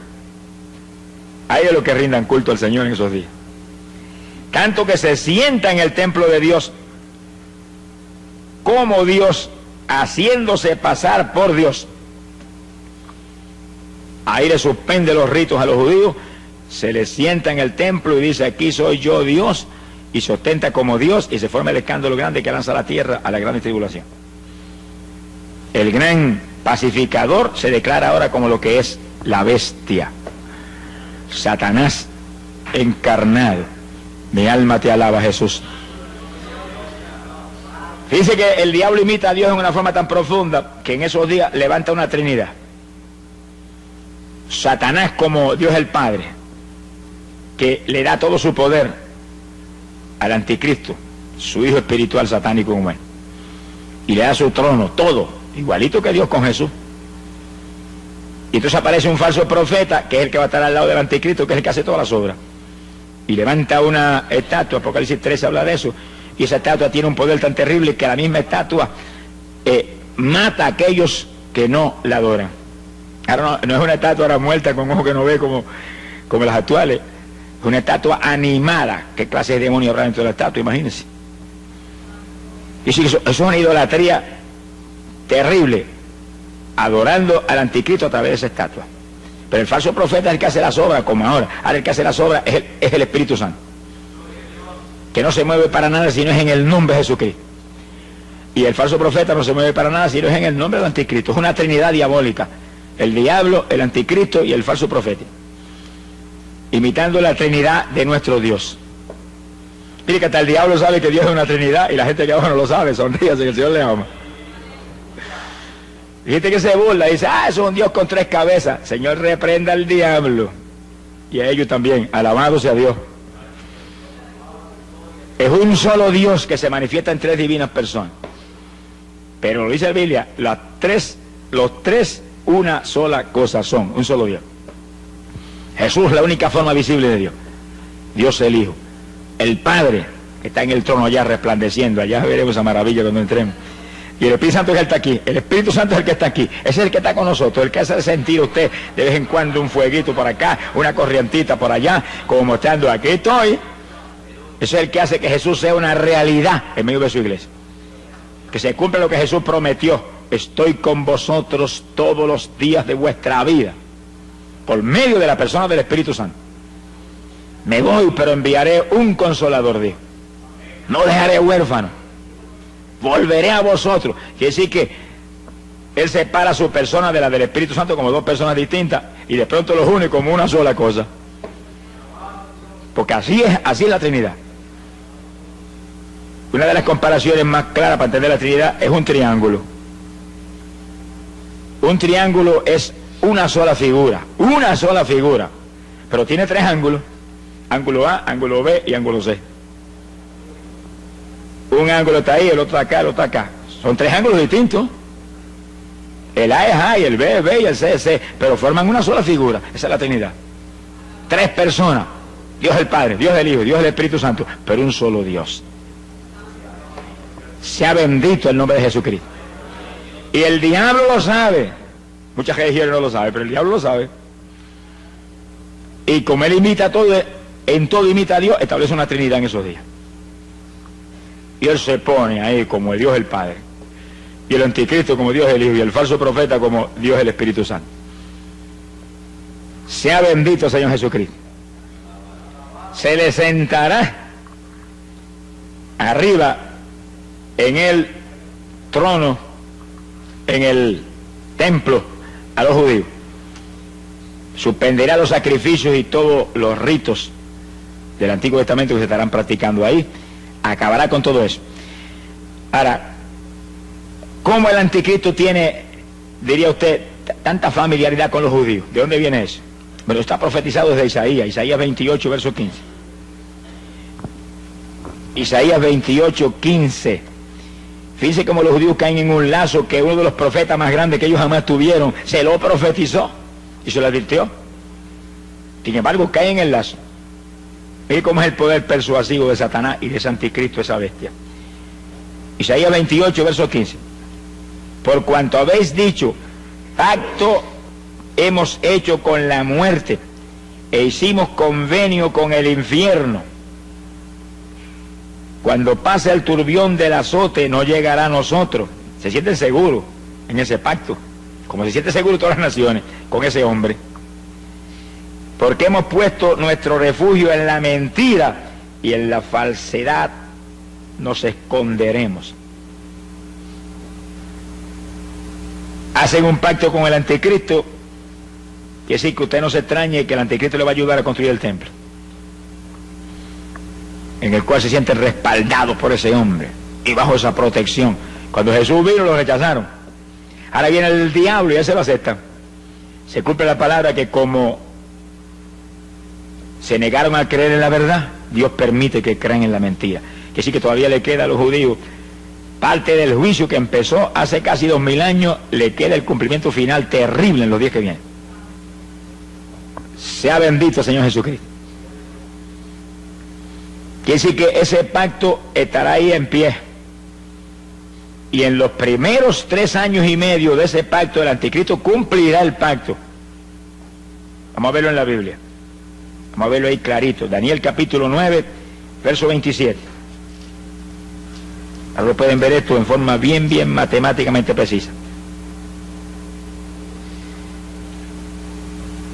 Hay de los que rindan culto al Señor en esos días. Tanto que se sienta en el templo de Dios como Dios, haciéndose pasar por Dios. Ahí le suspende los ritos a los judíos, se le sienta en el templo y dice: aquí soy yo Dios, y se ostenta como Dios, y se forma el escándalo grande que lanza a la tierra a la gran tribulación. El gran pacificador se declara ahora como lo que es la bestia, Satanás encarnado. Mi alma te alaba, Jesús. Dice que el diablo imita a Dios en una forma tan profunda que en esos días levanta una trinidad. Satanás como Dios el Padre, que le da todo su poder al anticristo, su hijo espiritual satánico humano, y le da su trono, todo, igualito que Dios con Jesús. Y entonces aparece un falso profeta, que es el que va a estar al lado del anticristo, que es el que hace todas las obras, y levanta una estatua. Apocalipsis 13 habla de eso, y esa estatua tiene un poder tan terrible que la misma estatua mata a aquellos que no la adoran. Ahora no es una estatua ahora muerta con ojos que no ve como las actuales, es una estatua animada. ¿Qué clase de demonio habrá dentro de la estatua? Imagínense. Y sí, eso es una idolatría terrible, adorando al anticristo a través de esa estatua. Pero el falso profeta es el que hace las obras, como ahora. Ahora el que hace las obras es el Espíritu Santo, que no se mueve para nada si no es en el nombre de Jesucristo. Y el falso profeta no se mueve para nada si no es en el nombre del anticristo. Es una trinidad diabólica: el diablo, el anticristo y el falso profeta, imitando la trinidad de nuestro Dios. Mire que hasta el diablo sabe que Dios es una trinidad, y la gente que abajo no lo sabe. Sonríase, que el Señor le ama. Y gente que se burla y dice: eso es un Dios con 3 cabezas. Señor, reprenda al diablo y a ellos también. Alabado sea Dios. Es un solo Dios que se manifiesta en 3 divinas personas. Pero lo dice la Biblia, los tres una sola cosa son, un solo Dios. Jesús, la única forma visible de Dios. Dios el Hijo. El Padre, que está en el trono allá resplandeciendo. Allá veremos esa maravilla cuando entremos. Y el Espíritu Santo es el que está aquí. El Espíritu Santo es el que está aquí. Ese es el que está con nosotros, el que hace sentir a usted de vez en cuando un fueguito por acá, una corrientita por allá, como mostrando: aquí estoy. Ese es el que hace que Jesús sea una realidad en medio de su iglesia. Que se cumpla lo que Jesús prometió: estoy con vosotros todos los días de vuestra vida, por medio de la persona del Espíritu Santo. Me voy, pero enviaré un consolador, dijo. No dejaré huérfano. Volveré a vosotros. Quiere decir que Él separa su persona de la del Espíritu Santo como 2 personas distintas, y de pronto los une como una sola cosa. Porque así es la Trinidad. Una de las comparaciones más claras para entender la Trinidad es un triángulo. Un triángulo es una sola figura, pero tiene 3 ángulos: ángulo A, ángulo B y ángulo C. Un ángulo está ahí, el otro acá, el otro acá. Son 3 ángulos distintos. El A es A, y el B es B, y el C es C, pero forman una sola figura. Esa es la Trinidad. 3 personas: Dios el Padre, Dios el Hijo, Dios el Espíritu Santo, pero un solo Dios. Sea bendito el nombre de Jesucristo. Y el diablo lo sabe. Muchas religiones no lo saben, pero el diablo lo sabe. Y como él imita todo, en todo imita a Dios, establece una Trinidad en esos días. Y él se pone ahí como el Dios el Padre, y el anticristo como Dios el Hijo, y el falso profeta como Dios el Espíritu Santo. Sea bendito Señor Jesucristo. Se le sentará arriba en el trono, en el templo, a los judíos. Suspenderá los sacrificios y todos los ritos del Antiguo Testamento que se estarán practicando ahí. Acabará con todo eso. Ahora, ¿cómo el anticristo tiene, diría usted, tanta familiaridad con los judíos? ¿De dónde viene eso? Bueno, está profetizado desde Isaías 28, verso 15. Isaías 28, 15. Fíjense cómo los judíos caen en un lazo que uno de los profetas más grandes que ellos jamás tuvieron se lo profetizó y se lo advirtió. Sin embargo, caen en el lazo. Mire cómo es el poder persuasivo de Satanás y de ese anticristo, esa bestia. Isaías 28, verso 15. Por cuanto habéis dicho: pacto hemos hecho con la muerte, e hicimos convenio con el infierno. Cuando pase el turbión del azote no llegará a nosotros. Se sienten seguros en ese pacto, como se siente seguro todas las naciones con ese hombre. Porque hemos puesto nuestro refugio en la mentira y en la falsedad nos esconderemos. Hacen un pacto con el anticristo, que decir que usted no se extrañe que el anticristo le va a ayudar a construir el templo, en el cual se sienten respaldados por ese hombre y bajo esa protección. Cuando Jesús vino lo rechazaron. Ahora viene el diablo y ya se lo aceptan. Se cumple la palabra que como se negaron a creer en la verdad, Dios permite que crean en la mentira. Que sí, que todavía le queda a los judíos parte del juicio que empezó hace casi 2000 años, le queda el cumplimiento final terrible en los días que vienen. Sea bendito el Señor Jesucristo. Quiere decir que ese pacto estará ahí en pie. Y en los primeros 3 años y medio de ese pacto, el anticristo cumplirá el pacto. Vamos a verlo en la Biblia. Vamos a verlo ahí clarito. Daniel capítulo 9, verso 27. Ahora pueden ver esto en forma bien matemáticamente precisa.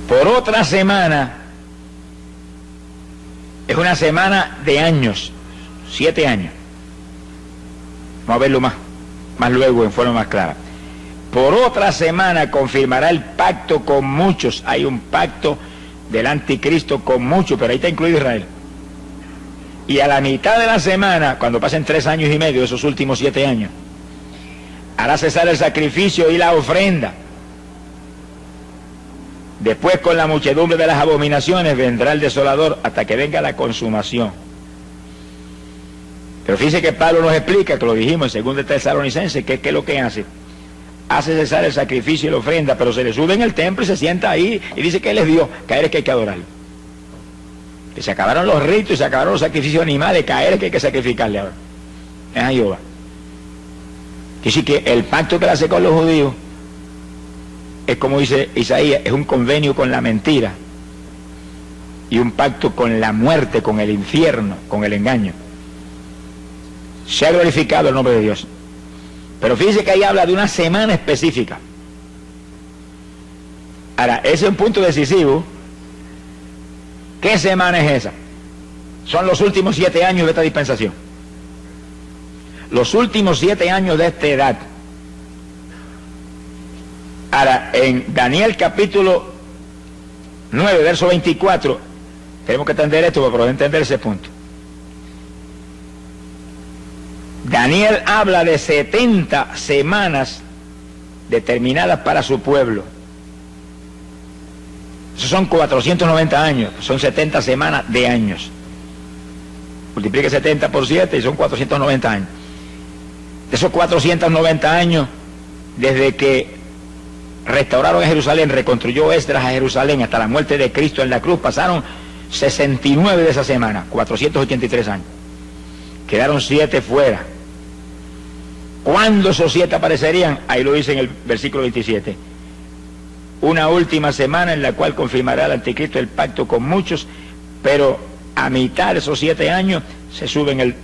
Por otra semana, es una semana de años, 7 años. Vamos a verlo más luego en forma más clara. Por otra semana confirmará el pacto con muchos. Hay un pacto del anticristo con muchos, pero ahí está incluido Israel. Y a la mitad de la semana, cuando pasen 3 años y medio, esos últimos 7 años, hará cesar el sacrificio y la ofrenda. Después, con la muchedumbre de las abominaciones, vendrá el desolador hasta que venga la consumación. Pero fíjese que Pablo nos explica, que lo dijimos en 2 Tesalonicenses, que es lo que hace. Hace cesar el sacrificio y la ofrenda, pero se le sube en el templo y se sienta ahí y dice que él es Dios, que a él es que hay que adorarlo. Que se acabaron los ritos y se acabaron los sacrificios animales, que a él es que hay que sacrificarle ahora. Es a Jehová. Que sí, que el pacto que él hace con los judíos es, como dice Isaías, es un convenio con la mentira y un pacto con la muerte, con el infierno, con el engaño. Se ha glorificado el nombre de Dios. Pero fíjese que ahí habla de una semana específica. Ahora, ese es un punto decisivo. ¿Qué semana es esa? Son los últimos 7 años de esta dispensación. Los últimos 7 años de esta edad. Ahora, en Daniel capítulo 9, verso 24, tenemos que entender esto para poder entender ese punto. Daniel habla de 70 semanas determinadas para su pueblo. Esos son 490 años, son 70 semanas de años. Multiplique 70 por 7 y son 490 años. De esos 490 años, desde que restauraron a Jerusalén, reconstruyó Esdras a Jerusalén hasta la muerte de Cristo en la cruz, pasaron 69 de esa semana, 483 años. Quedaron 7 fuera. ¿Cuándo esos 7 aparecerían? Ahí lo dice en el versículo 27. Una última semana en la cual confirmará el anticristo el pacto con muchos, pero a mitad de esos 7 años se sube en el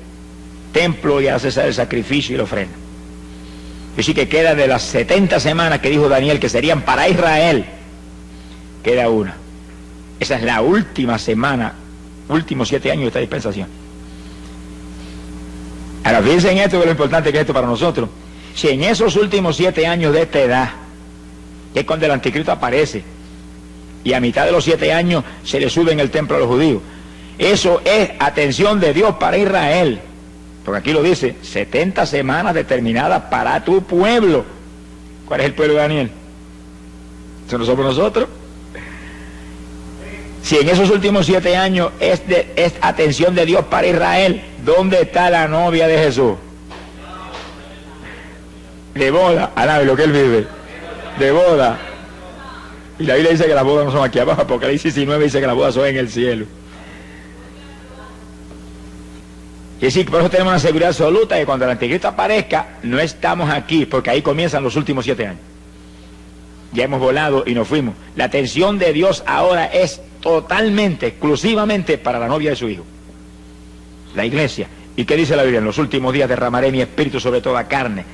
templo y hace cesar el sacrificio y la ofrenda. Y sí que queda de las 70 semanas que dijo Daniel que serían para Israel, queda una. Esa es la última semana, últimos 7 años de esta dispensación. Ahora fíjense en esto, que es lo importante que es esto para nosotros. Si en esos últimos 7 años de esta edad, que es cuando el anticristo aparece, y a mitad de los 7 años se le sube en el templo a los judíos, eso es atención de Dios para Israel. Porque aquí lo dice, 70 semanas determinadas para tu pueblo. ¿Cuál es el pueblo de Daniel? ¿Eso no somos nosotros? Si en esos últimos 7 años es atención de Dios para Israel, ¿dónde está la novia de Jesús? De boda, alabe lo que él vive. De boda. Y la Biblia dice que las bodas no son aquí abajo, porque la 19 dice que las bodas son en el cielo. Y sí, por eso tenemos una seguridad absoluta de que cuando el anticristo aparezca, no estamos aquí, porque ahí comienzan los últimos 7 años. Ya hemos volado y nos fuimos. La atención de Dios ahora es totalmente, exclusivamente para la novia de su Hijo, la iglesia. ¿Y qué dice la Biblia? En los últimos días derramaré mi espíritu sobre toda carne.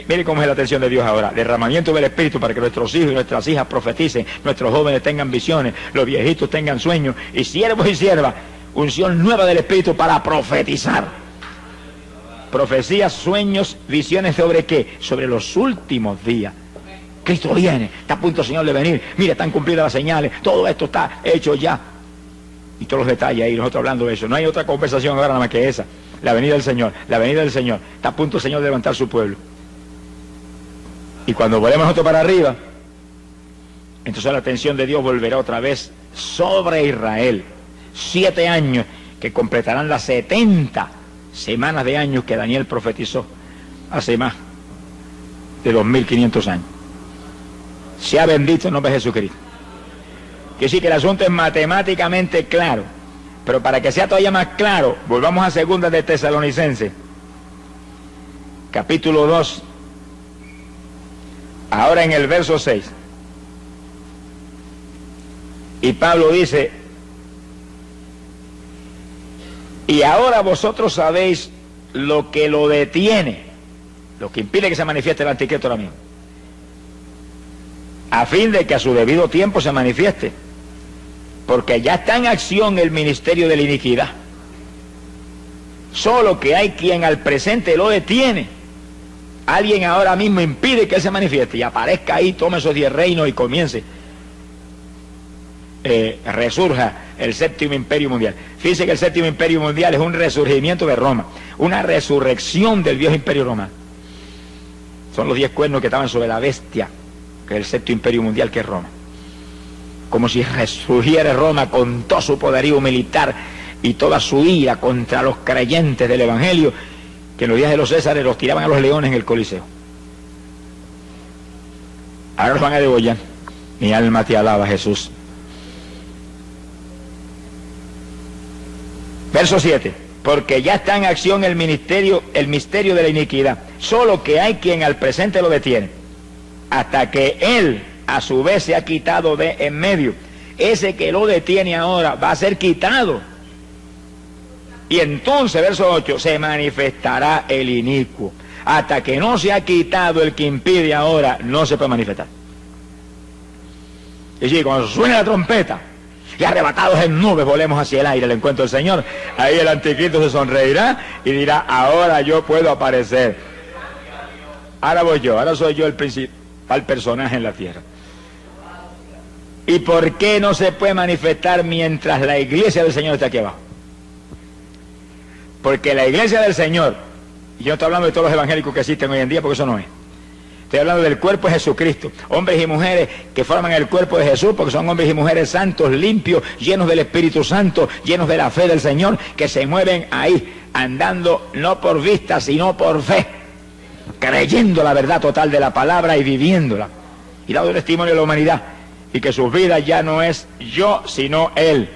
Mire cómo es la atención de Dios ahora. Derramamiento del espíritu para que nuestros hijos y nuestras hijas profeticen, nuestros jóvenes tengan visiones, los viejitos tengan sueños, y siervos y siervas, unción nueva del espíritu para profetizar. Profecías, sueños, visiones, ¿sobre qué? Sobre los últimos días. Cristo viene, está a punto el Señor de venir, mira, están cumplidas las señales, todo esto está hecho ya. Y todos los detalles ahí, nosotros hablando de eso. No hay otra conversación ahora nada más que esa. La venida del Señor, la venida del Señor. Está a punto el Señor de levantar su pueblo. Y cuando volvemos nosotros para arriba, entonces la atención de Dios volverá otra vez sobre Israel. 7 años que completarán las 70 semanas de años que Daniel profetizó hace más de 2500 años. Sea bendito el nombre de Jesucristo. Que sí, que el asunto es matemáticamente claro, pero para que sea todavía más claro, volvamos a Segunda de Tesalonicenses, capítulo 2, ahora en el verso 6. Y Pablo dice: y ahora vosotros sabéis lo que lo detiene, lo que impide que se manifieste el anticristo ahora mismo, a fin de que a su debido tiempo se manifieste, porque ya está en acción el ministerio de la iniquidad, solo que hay quien al presente lo detiene. Alguien ahora mismo impide que él se manifieste y aparezca ahí, tome esos 10 reinos y comience, resurja el séptimo imperio mundial. Fíjense que el séptimo imperio mundial es un resurgimiento de Roma, una resurrección del viejo imperio romano. Son los 10 cuernos que estaban sobre la bestia, que es el séptimo imperio mundial, que es Roma. Como si resurgiera Roma con todo su poderío militar y toda su ira contra los creyentes del Evangelio, que en los días de los Césares los tiraban a los leones en el Coliseo. Ahora los van a degollar. Mi alma te alaba, Jesús. Verso 7. Porque ya está en acción el misterio de la iniquidad, solo que hay quien al presente lo detiene, hasta que él a su vez se ha quitado de en medio. Ese que lo detiene ahora va a ser quitado. Y entonces, verso 8, se manifestará el inicuo. Hasta que no se ha quitado el que impide ahora, no se puede manifestar. Y si cuando suene la trompeta y arrebatados en nubes volemos hacia el aire al encuentro del Señor, ahí el anticristo se sonreirá y dirá: ahora yo puedo aparecer. Ahora voy yo, ahora soy yo el principal personaje en la tierra. ¿Y por qué no se puede manifestar mientras la iglesia del Señor está aquí abajo? Porque la iglesia del Señor, y yo no estoy hablando de todos los evangélicos que existen hoy en día, porque eso no es. Estoy hablando del cuerpo de Jesucristo, hombres y mujeres que forman el cuerpo de Jesús, porque son hombres y mujeres santos, limpios, llenos del Espíritu Santo, llenos de la fe del Señor, que se mueven ahí, andando no por vista, sino por fe, creyendo la verdad total de la palabra y viviéndola, y dando testimonio a la humanidad, y que sus vidas ya no es yo, sino Él.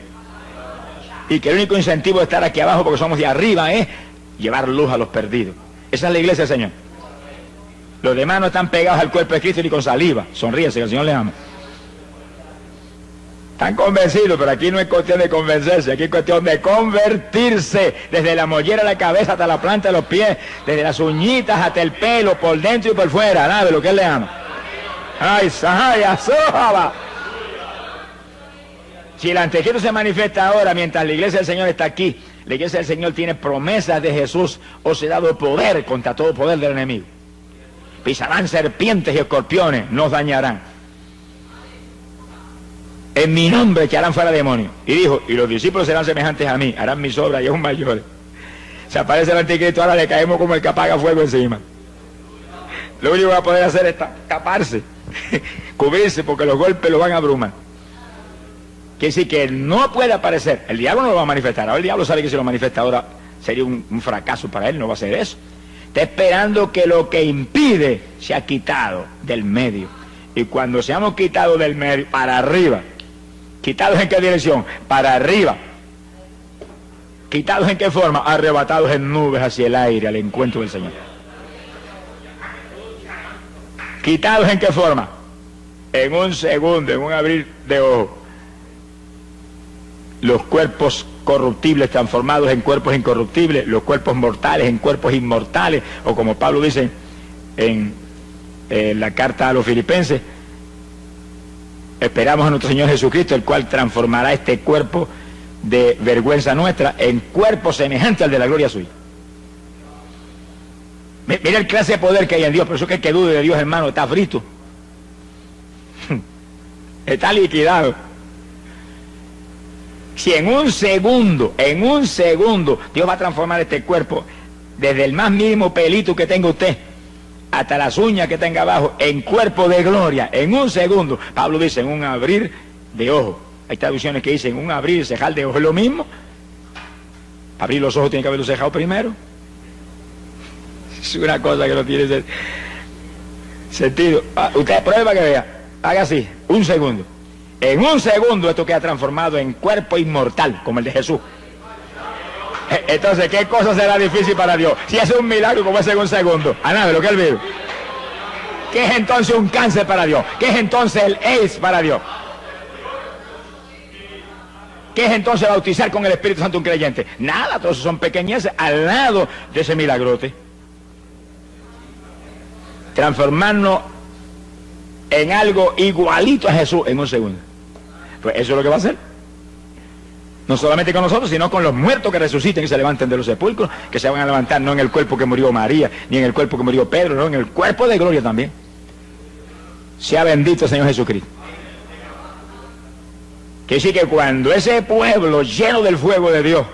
Y que el único incentivo de estar aquí abajo, porque somos de arriba, es llevar luz a los perdidos. Esa es la iglesia del Señor. Los demás no están pegados al cuerpo de Cristo ni con saliva. Sonríense, que el Señor les ama. Están convencidos, pero aquí no es cuestión de convencerse, aquí es cuestión de convertirse, desde la mollera de la cabeza hasta la planta de los pies, desde las uñitas hasta el pelo, por dentro y por fuera, nada de lo que Él le ama. ¡Ay, sahaya, sójaba! Si el anticristo se manifiesta ahora, mientras la iglesia del Señor está aquí, la iglesia del Señor tiene promesas de Jesús, os he dado poder contra todo poder del enemigo. Pisarán serpientes y escorpiones, no os dañarán. En mi nombre echarán fuera demonios. Y dijo: y los discípulos serán semejantes a mí, harán mis obras y aún mayores. Se aparece el anticristo, ahora le caemos como el que apaga fuego encima. Lo único que va a poder hacer es taparse, cubrirse, porque los golpes lo van a abrumar. Quiere decir que no puede aparecer. El diablo no lo va a manifestar. Ahora el diablo sabe que si lo manifiesta ahora sería un fracaso para él, no va a hacer eso. Está esperando que lo que impide sea quitado del medio. Y cuando seamos quitados del medio, para arriba. ¿Quitados en qué dirección? Para arriba. ¿Quitados en qué forma? Arrebatados en nubes hacia el aire, al encuentro del Señor. ¿Quitados en qué forma? En un segundo, en un abrir de ojos. los cuerpos corruptibles transformados en cuerpos incorruptibles, los cuerpos mortales en cuerpos inmortales, o como Pablo dice en la carta a los Filipenses, esperamos a nuestro Señor Jesucristo, el cual transformará este cuerpo de vergüenza nuestra en cuerpo semejante al de la gloria suya. Mira el clase de poder que hay en Dios. Por eso que el que dude de Dios, hermano, está frito. Está liquidado. Si en un segundo, Dios va a transformar este cuerpo, desde el más mínimo pelito que tenga usted, hasta las uñas que tenga abajo, en cuerpo de gloria, en un segundo. Pablo dice, en un abrir de ojos. Hay traducciones que dicen, un abrir y cejar de ojos. ¿Es lo mismo? Abrir los ojos tiene que haberlo cejado primero. Es una cosa que no tiene sentido. Usted prueba que vea. Haga así, un segundo. En un segundo esto queda transformado en cuerpo inmortal, como el de Jesús. Entonces, ¿qué cosa será difícil para Dios? Si hace un milagro como ese en un segundo. A nada de lo que él vive. ¿Qué es entonces un cáncer para Dios? ¿Qué es entonces el AIDS para Dios? ¿Qué es entonces bautizar con el Espíritu Santo un creyente? Nada, todos son pequeñeces al lado de ese milagrote. Transformarnos en algo igualito a Jesús en un segundo. Pues eso es lo que va a hacer. No solamente con nosotros, sino con los muertos que resuciten y se levanten de los sepulcros, que se van a levantar no en el cuerpo que murió María, ni en el cuerpo que murió Pedro, no, en el cuerpo de gloria también. Sea bendito el Señor Jesucristo. Que decir que cuando ese pueblo lleno del fuego de Dios,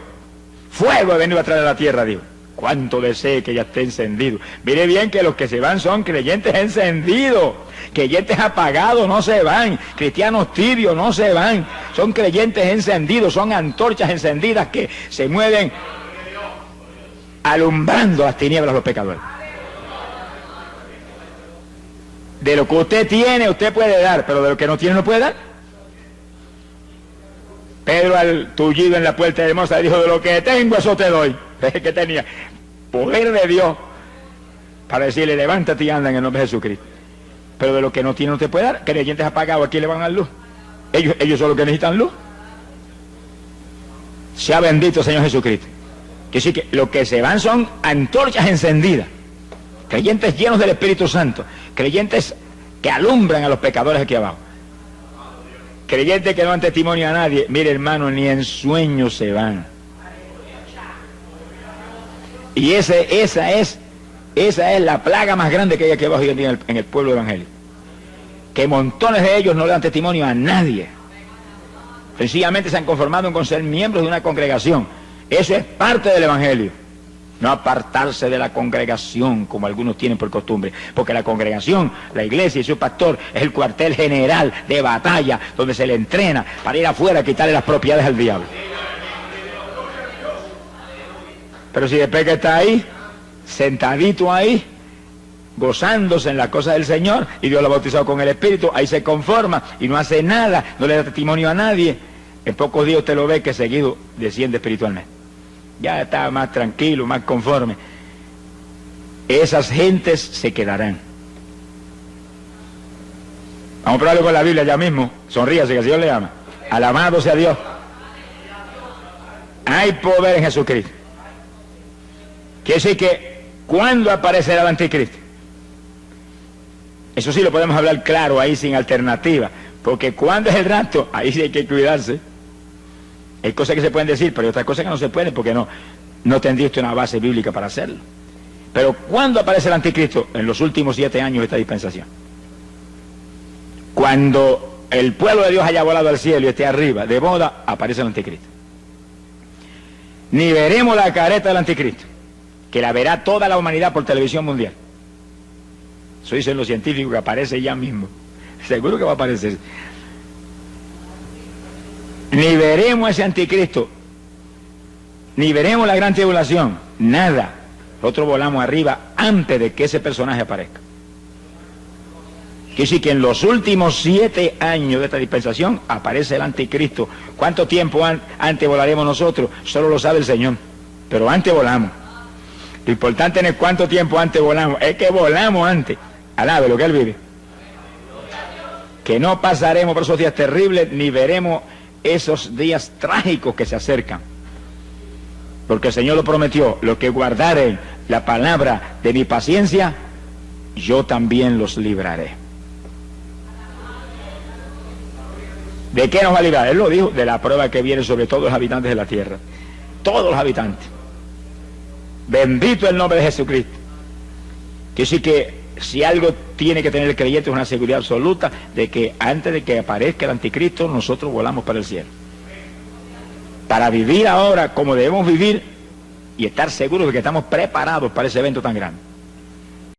fuego ha venido a traer a la tierra, Dios. Cuánto desee que ya esté encendido. Mire bien que los que se van son creyentes encendidos. Creyentes apagados no se van. Cristianos tibios no se van. Son creyentes encendidos, son antorchas encendidas que se mueven alumbrando las tinieblas a los pecadores. De lo que usted tiene, usted puede dar, pero de lo que no tiene, no puede dar. Pedro, al tullido en la puerta de hermosa, dijo, de lo que tengo, eso te doy. Que tenía poder de Dios para decirle, levántate y anda en el nombre de Jesucristo. Pero de lo que no tiene, no te puede dar. Creyentes apagados, ¿a quién le van a dar luz? Ellos son los que necesitan luz. Sea bendito Señor Jesucristo. Que sí, que lo que se van son antorchas encendidas. Creyentes llenos del Espíritu Santo. Creyentes que alumbran a los pecadores aquí abajo. Creyentes que no dan testimonio a nadie. Mire, hermano, ni en sueños se van. Y esa es la plaga más grande que hay aquí abajo hoy en día en el pueblo evangélico. Que montones de ellos no le dan testimonio a nadie. Sencillamente se han conformado con ser miembros de una congregación. Eso es parte del evangelio. No apartarse de la congregación como algunos tienen por costumbre. Porque la congregación, la iglesia y su pastor es el cuartel general de batalla donde se le entrena para ir afuera a quitarle las propiedades al diablo. Pero si después que está ahí, sentadito ahí, gozándose en las cosas del Señor, y Dios lo ha bautizado con el Espíritu, ahí se conforma y no hace nada, no le da testimonio a nadie, en pocos días usted lo ve que seguido desciende espiritualmente. Ya está más tranquilo, más conforme. Esas gentes se quedarán. Vamos a probarlo con la Biblia ya mismo. Sonríase que el Señor le ama. Alabado sea Dios. Hay poder en Jesucristo. Quiere decir que, ¿cuándo aparecerá el anticristo? Eso sí lo podemos hablar claro, ahí sin alternativa. Porque ¿cuándo es el rapto? Ahí sí hay que cuidarse. Hay cosas que se pueden decir, pero hay otras cosas que no se pueden porque no tendría usted una base bíblica para hacerlo. Pero ¿cuándo aparece el anticristo? En los últimos 7 años de esta dispensación. Cuando el pueblo de Dios haya volado al cielo y esté arriba, de boda, aparece el anticristo. Ni veremos la careta del anticristo, que la verá toda la humanidad por televisión mundial. Eso dicen los científicos, que aparece ya mismo. Seguro que va a aparecer. Ni veremos ese anticristo, ni veremos la gran tribulación, nada. Nosotros volamos arriba antes de que ese personaje aparezca. Quiere decir que en los últimos 7 años de esta dispensación aparece el anticristo. ¿Cuánto tiempo antes volaremos nosotros? Solo lo sabe el Señor, pero antes volamos. Lo importante no es cuánto tiempo antes volamos, es que volamos antes. Alabe lo que Él vive. Que no pasaremos por esos días terribles, ni veremos esos días trágicos que se acercan. Porque el Señor lo prometió: los que guardaren la palabra de mi paciencia, yo también los libraré. ¿De qué nos va a librar? Él lo dijo: de la prueba que viene sobre todos los habitantes de la tierra. Todos los habitantes. Bendito el nombre de Jesucristo. Quiere decir que si algo tiene que tener el creyente es una seguridad absoluta de que antes de que aparezca el anticristo, nosotros volamos para el cielo. Para vivir ahora como debemos vivir y estar seguros de que estamos preparados para ese evento tan grande.